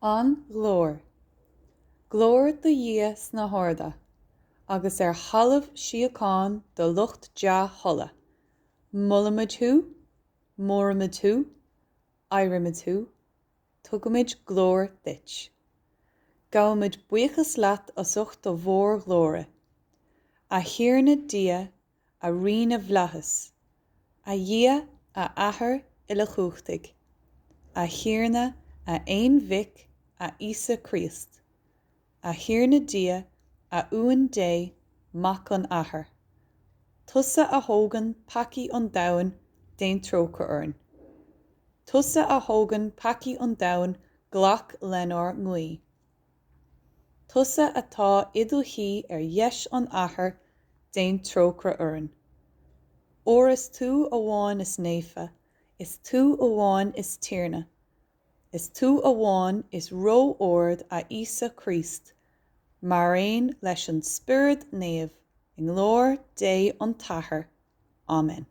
An Ghlóir. Glóir do dhia sna hórda, agus halamh siocháin do lucht dea thola. Mulamid thú, móramid thú, éirimid thú, tugamid glór dit. Gabhamid buíochas leat as ucht do mhór glóire. A thiarna dia a riana bhlachas, a dhia a athair ila chúchtaigh, a thiarna a aon mhic a Isa Christ, a thiarna dia a uan dé mac an athair. Tusa a thógan paci an domhan déan tróca orn. Tusa a thógan paci an domhan ghlach leanár ngaí. Tusa atá idill dheis an athair déan tróca orn. Or is tú amháin is néfa, is tú amháin is tíorna. Is tú amháin is ró ord a Isa Christ, mar aon leis an Spirit Naomh, in glór dé an tathair. Amen.